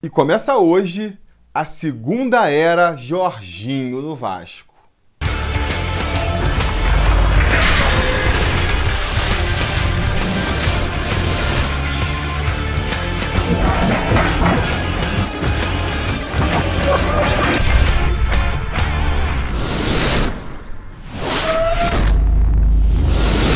E começa hoje a segunda era Jorginho no Vasco.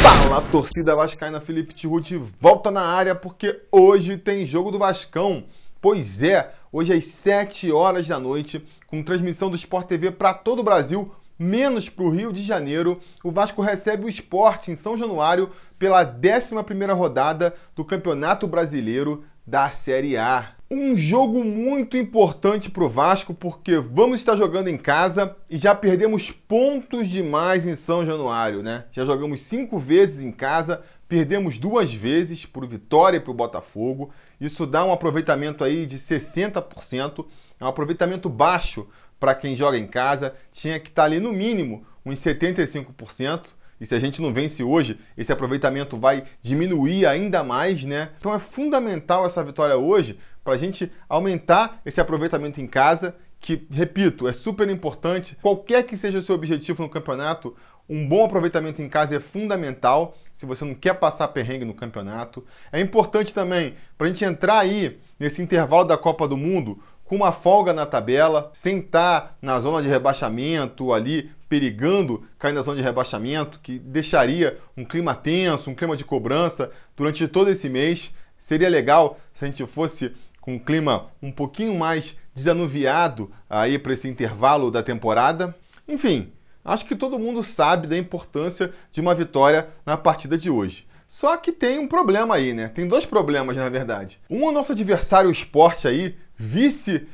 Fala, torcida vascaína, Felipe Tiruti volta na área porque hoje tem jogo do Vascão. Pois é, hoje às 7 horas da noite, com transmissão do Sport TV para todo o Brasil, menos para o Rio de Janeiro, o Vasco recebe o Sport em São Januário pela 11ª rodada do Campeonato Brasileiro da Série A. Um jogo muito importante para o Vasco, porque vamos estar jogando em casa e já perdemos pontos demais em São Januário, né? Já jogamos 5 vezes em casa, perdemos 2 vezes por Vitória e para o Botafogo. Isso dá um aproveitamento aí de 60%, é um aproveitamento baixo para quem joga em casa. Tinha que estar ali no mínimo uns 75%. E se a gente não vence hoje, esse aproveitamento vai diminuir ainda mais, né? Então é fundamental essa vitória hoje para a gente aumentar esse aproveitamento em casa, que, repito, é super importante. Qualquer que seja o seu objetivo no campeonato, um bom aproveitamento em casa é fundamental se você não quer passar perrengue no campeonato. É importante também para a gente entrar aí nesse intervalo da Copa do Mundo com uma folga na tabela, sem estar na zona de rebaixamento ali, perigando cair na zona de rebaixamento, que deixaria um clima tenso, um clima de cobrança durante todo esse mês. Seria legal se a gente fosse com um clima um pouquinho mais desanuviado aí para esse intervalo da temporada. Enfim, acho que todo mundo sabe da importância de uma vitória na partida de hoje. Só que tem um problema aí, né? Tem 2 problemas, na verdade. Um é o nosso adversário, o Sport, aí, vice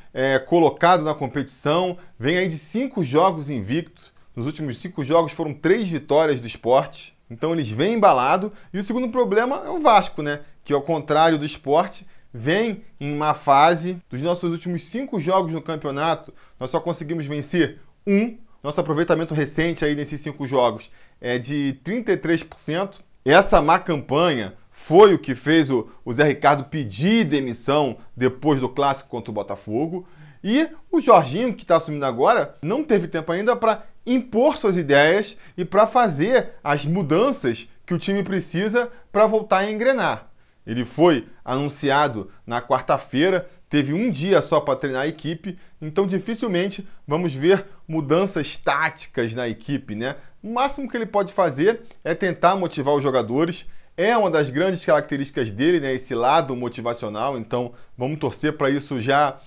colocado na competição, vem aí de 5 jogos invictos. Nos últimos 5 jogos foram 3 vitórias do Sport. Então eles vêm embalado. E o segundo problema é o Vasco, né? Que ao contrário do Sport, vem em má fase. Dos nossos últimos 5 jogos no campeonato, nós só conseguimos vencer 1. Nosso aproveitamento recente aí nesses 5 jogos é de 33%. Essa má campanha foi o que fez o Zé Ricardo pedir demissão depois do clássico contra o Botafogo. E o Jorginho, que está assumindo agora, não teve tempo ainda para impor suas ideias e para fazer as mudanças que o time precisa para voltar a engrenar. Ele foi anunciado na quarta-feira, teve um dia só para treinar a equipe, então dificilmente vamos ver mudanças táticas na equipe, né? O máximo que ele pode fazer é tentar motivar os jogadores. É uma das grandes características dele, né? Esse lado motivacional, então vamos torcer para isso já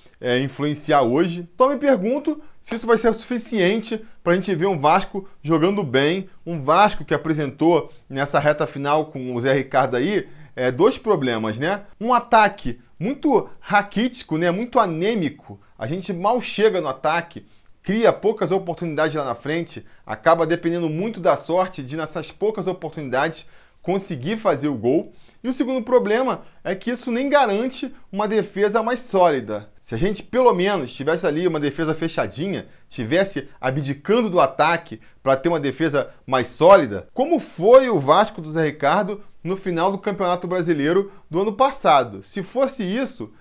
influenciar hoje. Só me pergunto se isso vai ser o suficiente para a gente ver um Vasco jogando bem, um Vasco que apresentou nessa reta final com o Zé Ricardo aí 2 problemas, né? Um ataque muito raquítico, né? Muito anêmico. A gente mal chega no ataque, cria poucas oportunidades lá na frente, acaba dependendo muito da sorte de, nessas poucas oportunidades, conseguir fazer o gol. E o segundo problema é que isso nem garante uma defesa mais sólida. Se a gente, pelo menos, tivesse ali uma defesa fechadinha, tivesse abdicando do ataque para ter uma defesa mais sólida, como foi o Vasco do Zé Ricardo no final do Campeonato Brasileiro do ano passado. Se fosse isso,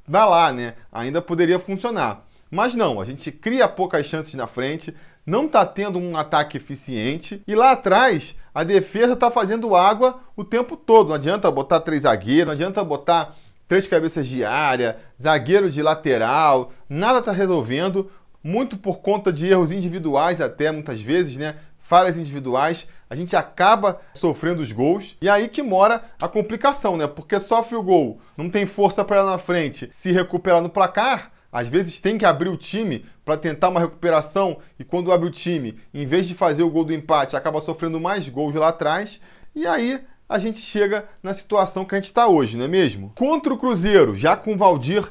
vai lá, né? Ainda poderia funcionar. Mas não, a gente cria poucas chances na frente, não está tendo um ataque eficiente e lá atrás a defesa está fazendo água o tempo todo. Não adianta botar 3 zagueiros, não adianta botar 3 cabeças de área, zagueiro de lateral, nada está resolvendo, muito por conta de erros individuais até, muitas vezes, né? Falhas individuais, a gente acaba sofrendo os gols e aí que mora a complicação, né? Porque sofre o gol, não tem força para ir lá na frente se recuperar no placar. Às vezes tem que abrir o time para tentar uma recuperação e quando abre o time, em vez de fazer o gol do empate, acaba sofrendo mais gols lá atrás. E aí a gente chega na situação que a gente está hoje, não é mesmo? Contra o Cruzeiro, já com o Valdir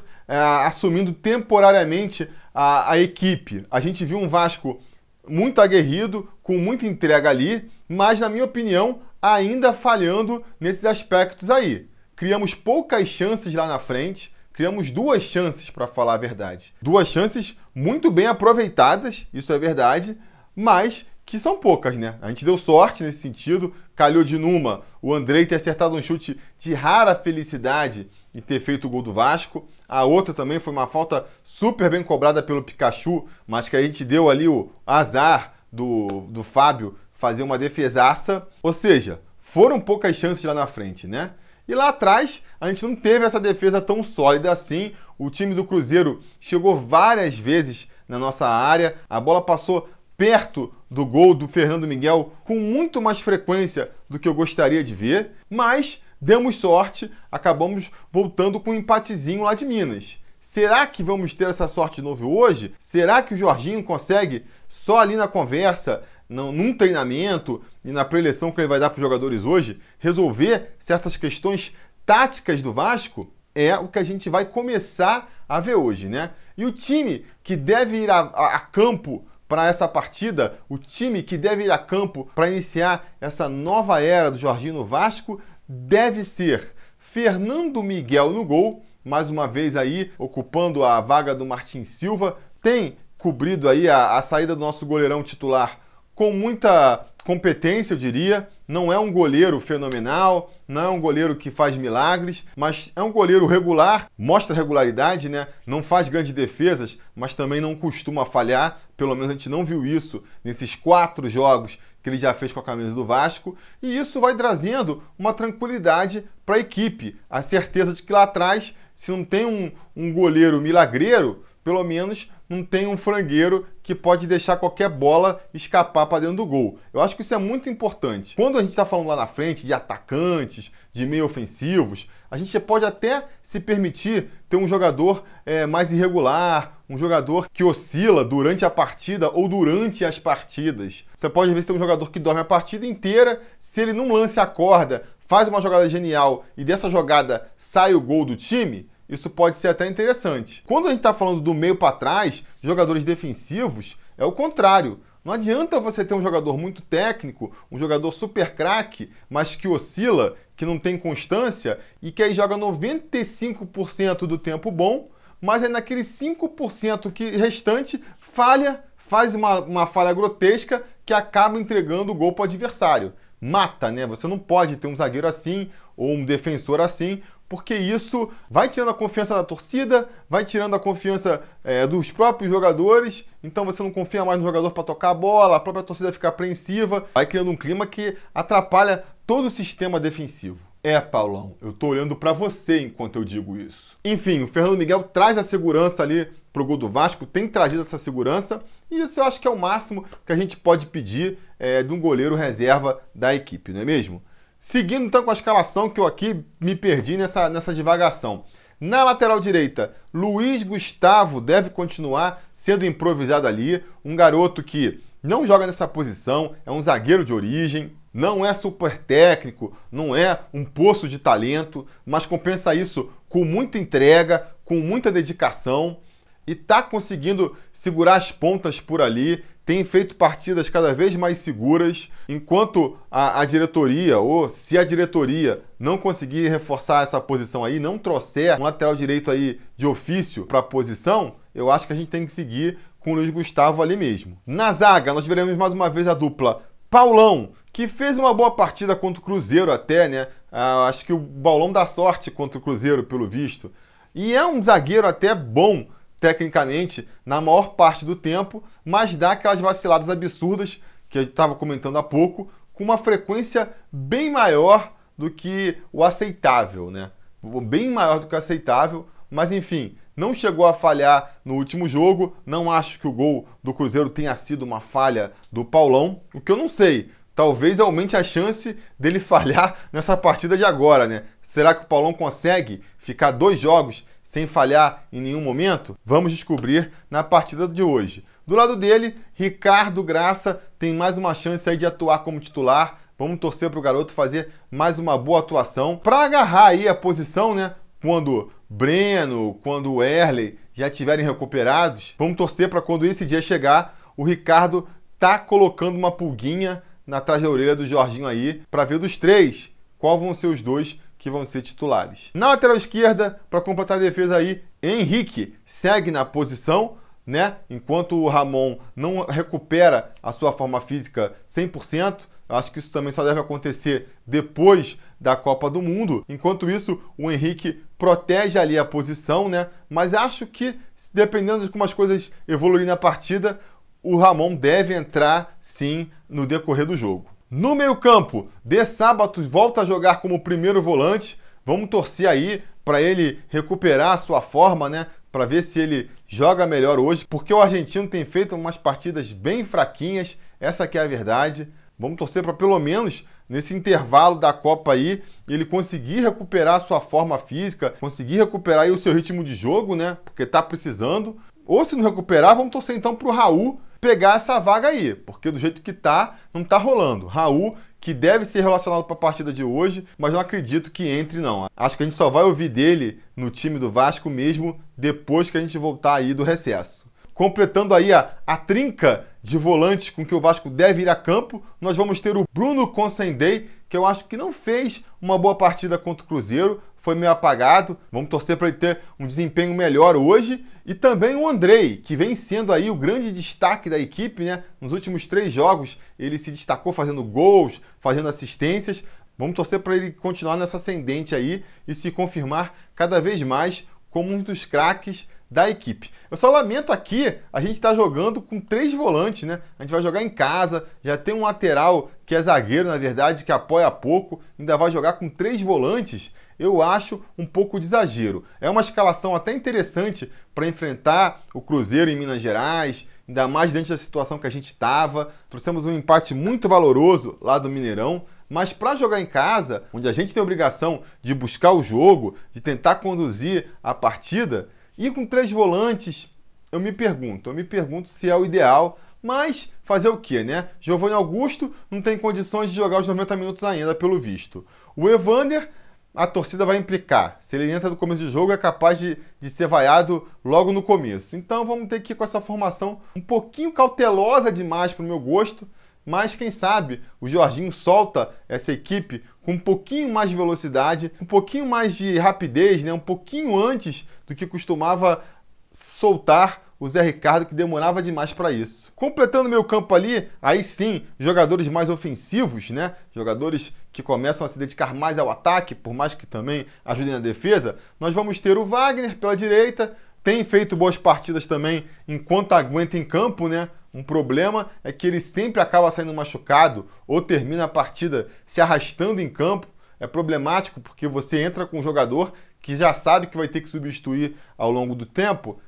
assumindo temporariamente a equipe, a gente viu um Vasco muito aguerrido, com muita entrega ali, mas na minha opinião ainda falhando nesses aspectos aí. Criamos poucas chances lá na frente, criamos 2 chances, para falar a verdade. 2 chances muito bem aproveitadas, isso é verdade, mas que são poucas, né? A gente deu sorte nesse sentido, calhou de numa o Andrei ter acertado um chute de rara felicidade e ter feito o gol do Vasco. A outra também foi uma falta super bem cobrada pelo Pikachu, mas que a gente deu ali o azar do Fábio fazer uma defesaça. Ou seja, foram poucas chances lá na frente, né? E lá atrás, a gente não teve essa defesa tão sólida assim. O time do Cruzeiro chegou várias vezes na nossa área. A bola passou perto do gol do Fernando Miguel com muito mais frequência do que eu gostaria de ver. Mas demos sorte, acabamos voltando com um empatezinho lá de Minas. Será que vamos ter essa sorte de novo hoje? Será que o Jorginho consegue, só ali na conversa, num treinamento e na preleção que ele vai dar para os jogadores hoje, resolver certas questões táticas do Vasco? É o que a gente vai começar a ver hoje, né? E o time que deve ir a campo para essa partida, o time que deve ir a campo para iniciar essa nova era do Jorginho no Vasco, deve ser Fernando Miguel no gol, mais uma vez aí ocupando a vaga do Martin Silva, tem cobrido aí a saída do nosso goleirão titular com muita competência, eu diria. Não é um goleiro fenomenal, não é um goleiro que faz milagres, mas é um goleiro regular, mostra regularidade, né? Não faz grandes defesas, mas também não costuma falhar. Pelo menos a gente não viu isso nesses 4 jogos que ele já fez com a camisa do Vasco. E isso vai trazendo uma tranquilidade para a equipe. A certeza de que lá atrás, se não tem um goleiro milagreiro, pelo menos não tem um frangueiro que pode deixar qualquer bola escapar para dentro do gol. Eu acho que isso é muito importante. Quando a gente está falando lá na frente de atacantes, de meio ofensivos, a gente pode até se permitir ter um jogador mais irregular, um jogador que oscila durante a partida ou durante as partidas. Você pode ver se tem um jogador que dorme a partida inteira, se ele num lance acorda, faz uma jogada genial e dessa jogada sai o gol do time, isso pode ser até interessante. Quando a gente está falando do meio para trás, jogadores defensivos, é o contrário. Não adianta você ter um jogador muito técnico, um jogador super craque, mas que oscila, que não tem constância e que aí joga 95% do tempo bom, mas é naquele 5% que restante falha, faz uma falha grotesca que acaba entregando o gol para o adversário. Mata, né? Você não pode ter um zagueiro assim ou um defensor assim, porque isso vai tirando a confiança da torcida, vai tirando a confiança dos próprios jogadores, então você não confia mais no jogador para tocar a bola, a própria torcida fica apreensiva, vai criando um clima que atrapalha todo o sistema defensivo. Paulão, eu tô olhando para você enquanto eu digo isso. Enfim, o Fernando Miguel traz a segurança ali pro gol do Vasco, tem trazido essa segurança, e isso eu acho que é o máximo que a gente pode pedir de um goleiro reserva da equipe, não é mesmo? Seguindo então com a escalação, que eu aqui me perdi nessa divagação. Na lateral direita, Luiz Gustavo deve continuar sendo improvisado ali. Um garoto que não joga nessa posição, é um zagueiro de origem, não é super técnico, não é um poço de talento, mas compensa isso com muita entrega, com muita dedicação e está conseguindo segurar as pontas por ali. Tem feito partidas cada vez mais seguras, enquanto a diretoria, ou se a diretoria não conseguir reforçar essa posição aí, não trouxer um lateral direito aí de ofício para a posição, eu acho que a gente tem que seguir com o Luiz Gustavo ali mesmo. Na zaga, nós veremos mais uma vez a dupla Paulão, que fez uma boa partida contra o Cruzeiro até, né? Acho que o Paulão dá sorte contra o Cruzeiro, pelo visto. E é um zagueiro até bom, tecnicamente, na maior parte do tempo, mas dá aquelas vaciladas absurdas, que eu estava comentando há pouco, com uma frequência bem maior do que o aceitável, né? Bem maior do que o aceitável, mas enfim, não chegou a falhar no último jogo, não acho que o gol do Cruzeiro tenha sido uma falha do Paulão, o que eu não sei, talvez aumente a chance dele falhar nessa partida de agora, né? Será que o Paulão consegue ficar 2 jogos sem falhar em nenhum momento? Vamos descobrir na partida de hoje. Do lado dele, Ricardo Graça tem mais uma chance aí de atuar como titular. Vamos torcer para o garoto fazer mais uma boa atuação para agarrar aí a posição, né? Quando Breno, quando o Erley já estiverem recuperados. Vamos torcer para quando esse dia chegar, o Ricardo tá colocando uma pulguinha atrás da orelha do Jorginho aí, para ver dos 3 qual vão ser os 2 que vão ser titulares. Na lateral esquerda, para completar a defesa aí, Henrique segue na posição, né? Enquanto o Ramon não recupera a sua forma física 100%, Eu acho que isso também só deve acontecer depois da Copa do Mundo. Enquanto isso, o Henrique protege ali a posição, né? Mas acho que, dependendo de como as coisas evoluírem na partida, o Ramon deve entrar, sim, no decorrer do jogo. No meio-campo, De Sábatos volta a jogar como primeiro volante. Vamos torcer aí para ele recuperar a sua forma, né? Para ver se ele joga melhor hoje, porque o argentino tem feito umas partidas bem fraquinhas, essa que é a verdade. Vamos torcer para pelo menos nesse intervalo da Copa aí ele conseguir recuperar a sua forma física, conseguir recuperar aí o seu ritmo de jogo, né? Porque tá precisando. Ou se não recuperar, vamos torcer então para o Raul pegar essa vaga aí, porque do jeito que tá, não tá rolando. Raul, que deve ser relacionado para a partida de hoje, mas não acredito que entre não. Acho que a gente só vai ouvir dele no time do Vasco mesmo depois que a gente voltar aí do recesso. Completando aí a trinca de volantes com que o Vasco deve ir a campo, nós vamos ter o Bruno Consendei, que eu acho que não fez uma boa partida contra o Cruzeiro, foi meio apagado. Vamos torcer para ele ter um desempenho melhor hoje. E também o Andrei, que vem sendo aí o grande destaque da equipe, né? Nos últimos 3 jogos ele se destacou fazendo gols, fazendo assistências. Vamos torcer para ele continuar nessa ascendente aí e se confirmar cada vez mais como um dos craques da equipe. Eu só lamento aqui, a gente está jogando com 3 volantes, né? A gente vai jogar em casa, já tem um lateral que é zagueiro, na verdade, que apoia pouco, ainda vai jogar com 3 volantes. Eu acho um pouco de exagero. É uma escalação até interessante para enfrentar o Cruzeiro em Minas Gerais, ainda mais diante da situação que a gente estava. Trouxemos um empate muito valoroso lá do Mineirão, mas para jogar em casa, onde a gente tem a obrigação de buscar o jogo, de tentar conduzir a partida, e com 3 volantes, eu me pergunto se é o ideal, mas fazer o quê, né? Giovanni Augusto não tem condições de jogar os 90 minutos ainda, pelo visto. O Evander, a torcida vai implicar. Se ele entra no começo do jogo, é capaz de ser vaiado logo no começo. Então vamos ter que ir com essa formação um pouquinho cautelosa demais para o meu gosto, mas quem sabe o Jorginho solta essa equipe com um pouquinho mais de velocidade, um pouquinho mais de rapidez, né? Um pouquinho antes do que costumava soltar o Zé Ricardo, que demorava demais para isso. Completando meu campo ali, aí sim, jogadores mais ofensivos, né? Jogadores que começam a se dedicar mais ao ataque, por mais que também ajudem na defesa. Nós vamos ter o Wagner pela direita, tem feito boas partidas também enquanto aguenta em campo, né? Um problema é que ele sempre acaba saindo machucado ou termina a partida se arrastando em campo. É problemático porque você entra com um jogador que já sabe que vai ter que substituir ao longo do tempo.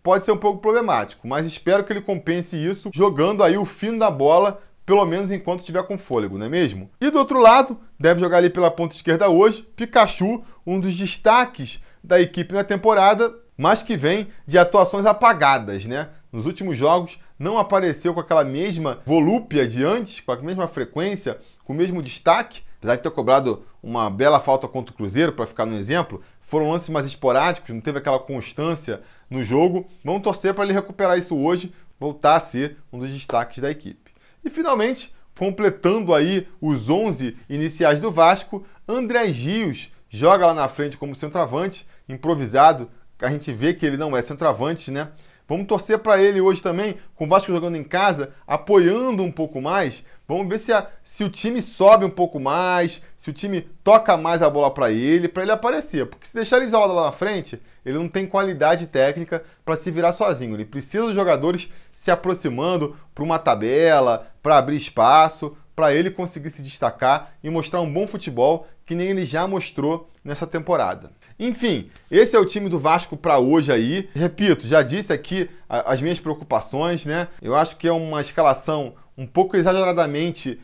Pode ser um pouco problemático, mas espero que ele compense isso jogando aí o fino da bola, pelo menos enquanto estiver com fôlego, não é mesmo? E do outro lado, deve jogar ali pela ponta esquerda hoje, Pikachu, um dos destaques da equipe na temporada, mas que vem de atuações apagadas, né? Nos últimos jogos não apareceu com aquela mesma volúpia de antes, com a mesma frequência, com o mesmo destaque, apesar de ter cobrado uma bela falta contra o Cruzeiro, para ficar no exemplo, foram lances mais esporádicos, não teve aquela constância no jogo. Vamos torcer para ele recuperar isso hoje, voltar a ser um dos destaques da equipe. E finalmente, completando aí os 11 iniciais do Vasco, André Rios joga lá na frente como centroavante, improvisado, a gente vê que ele não é centroavante, né? Vamos torcer para ele hoje também, com o Vasco jogando em casa, apoiando um pouco mais. Vamos ver se o time sobe um pouco mais, se o time toca mais a bola para ele aparecer. Porque se deixar ele isolado lá na frente, ele não tem qualidade técnica para se virar sozinho. Ele precisa dos jogadores se aproximando para uma tabela, para abrir espaço, para ele conseguir se destacar e mostrar um bom futebol que nem ele já mostrou nessa temporada. Enfim, esse é o time do Vasco para hoje aí. Repito, já disse aqui as minhas preocupações, né? Eu acho que é uma escalação um pouco exageradamente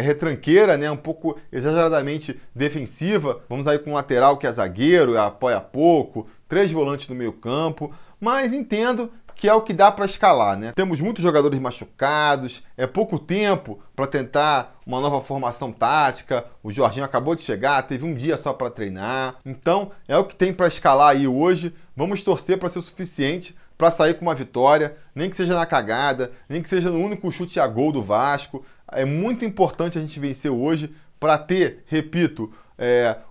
retranqueira, né? Um pouco exageradamente defensiva. Vamos aí com um lateral que é zagueiro, apoia pouco, 3 volantes no meio campo, mas entendo que é o que dá para escalar, né? Temos muitos jogadores machucados, é pouco tempo para tentar uma nova formação tática. O Jorginho acabou de chegar, teve um dia só para treinar. Então, é o que tem para escalar aí hoje. Vamos torcer para ser o suficiente para sair com uma vitória, nem que seja na cagada, nem que seja no único chute a gol do Vasco. É muito importante a gente vencer hoje para ter, repito,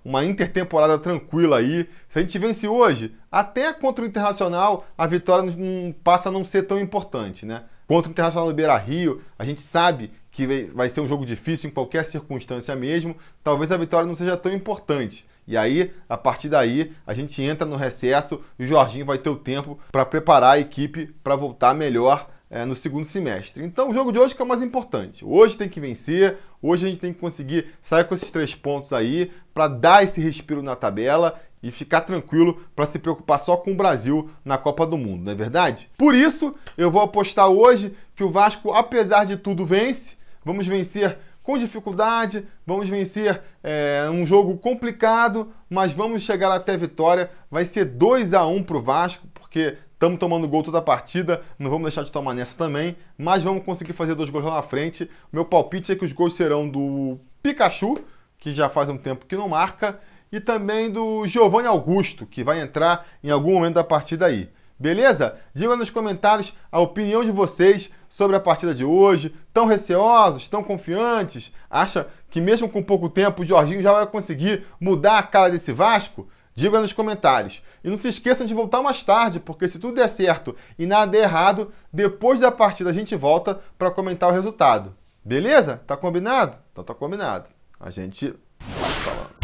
uma intertemporada tranquila aí. Se a gente vence hoje, até contra o Internacional, a vitória passa a não ser tão importante, né? Contra o Internacional do Beira-Rio, a gente sabe que vai ser um jogo difícil em qualquer circunstância mesmo, talvez a vitória não seja tão importante. E aí, a partir daí, a gente entra no recesso e o Jorginho vai ter o tempo para preparar a equipe para voltar melhor no segundo semestre. Então, o jogo de hoje que é o mais importante. Hoje tem que vencer, hoje a gente tem que conseguir sair com esses 3 pontos aí para dar esse respiro na tabela e ficar tranquilo para se preocupar só com o Brasil na Copa do Mundo, não é verdade? Por isso, eu vou apostar hoje que o Vasco, apesar de tudo, vence. Vamos vencer com dificuldade, vamos vencer um jogo complicado, mas vamos chegar até a vitória. Vai ser 2-1 para o Vasco, porque estamos tomando gol toda a partida, não vamos deixar de tomar nessa também, mas vamos conseguir fazer 2 gols lá na frente. Meu palpite é que os gols serão do Pikachu, que já faz um tempo que não marca, e também do Giovanni Augusto, que vai entrar em algum momento da partida aí. Beleza? Diga nos comentários a opinião de vocês sobre a partida de hoje. Tão receosos, tão confiantes? Acha que mesmo com pouco tempo o Jorginho já vai conseguir mudar a cara desse Vasco? Diga nos comentários. E não se esqueçam de voltar mais tarde, porque se tudo der certo e nada der errado, depois da partida a gente volta para comentar o resultado. Beleza? Tá combinado? Então tá combinado. A gente vai falando.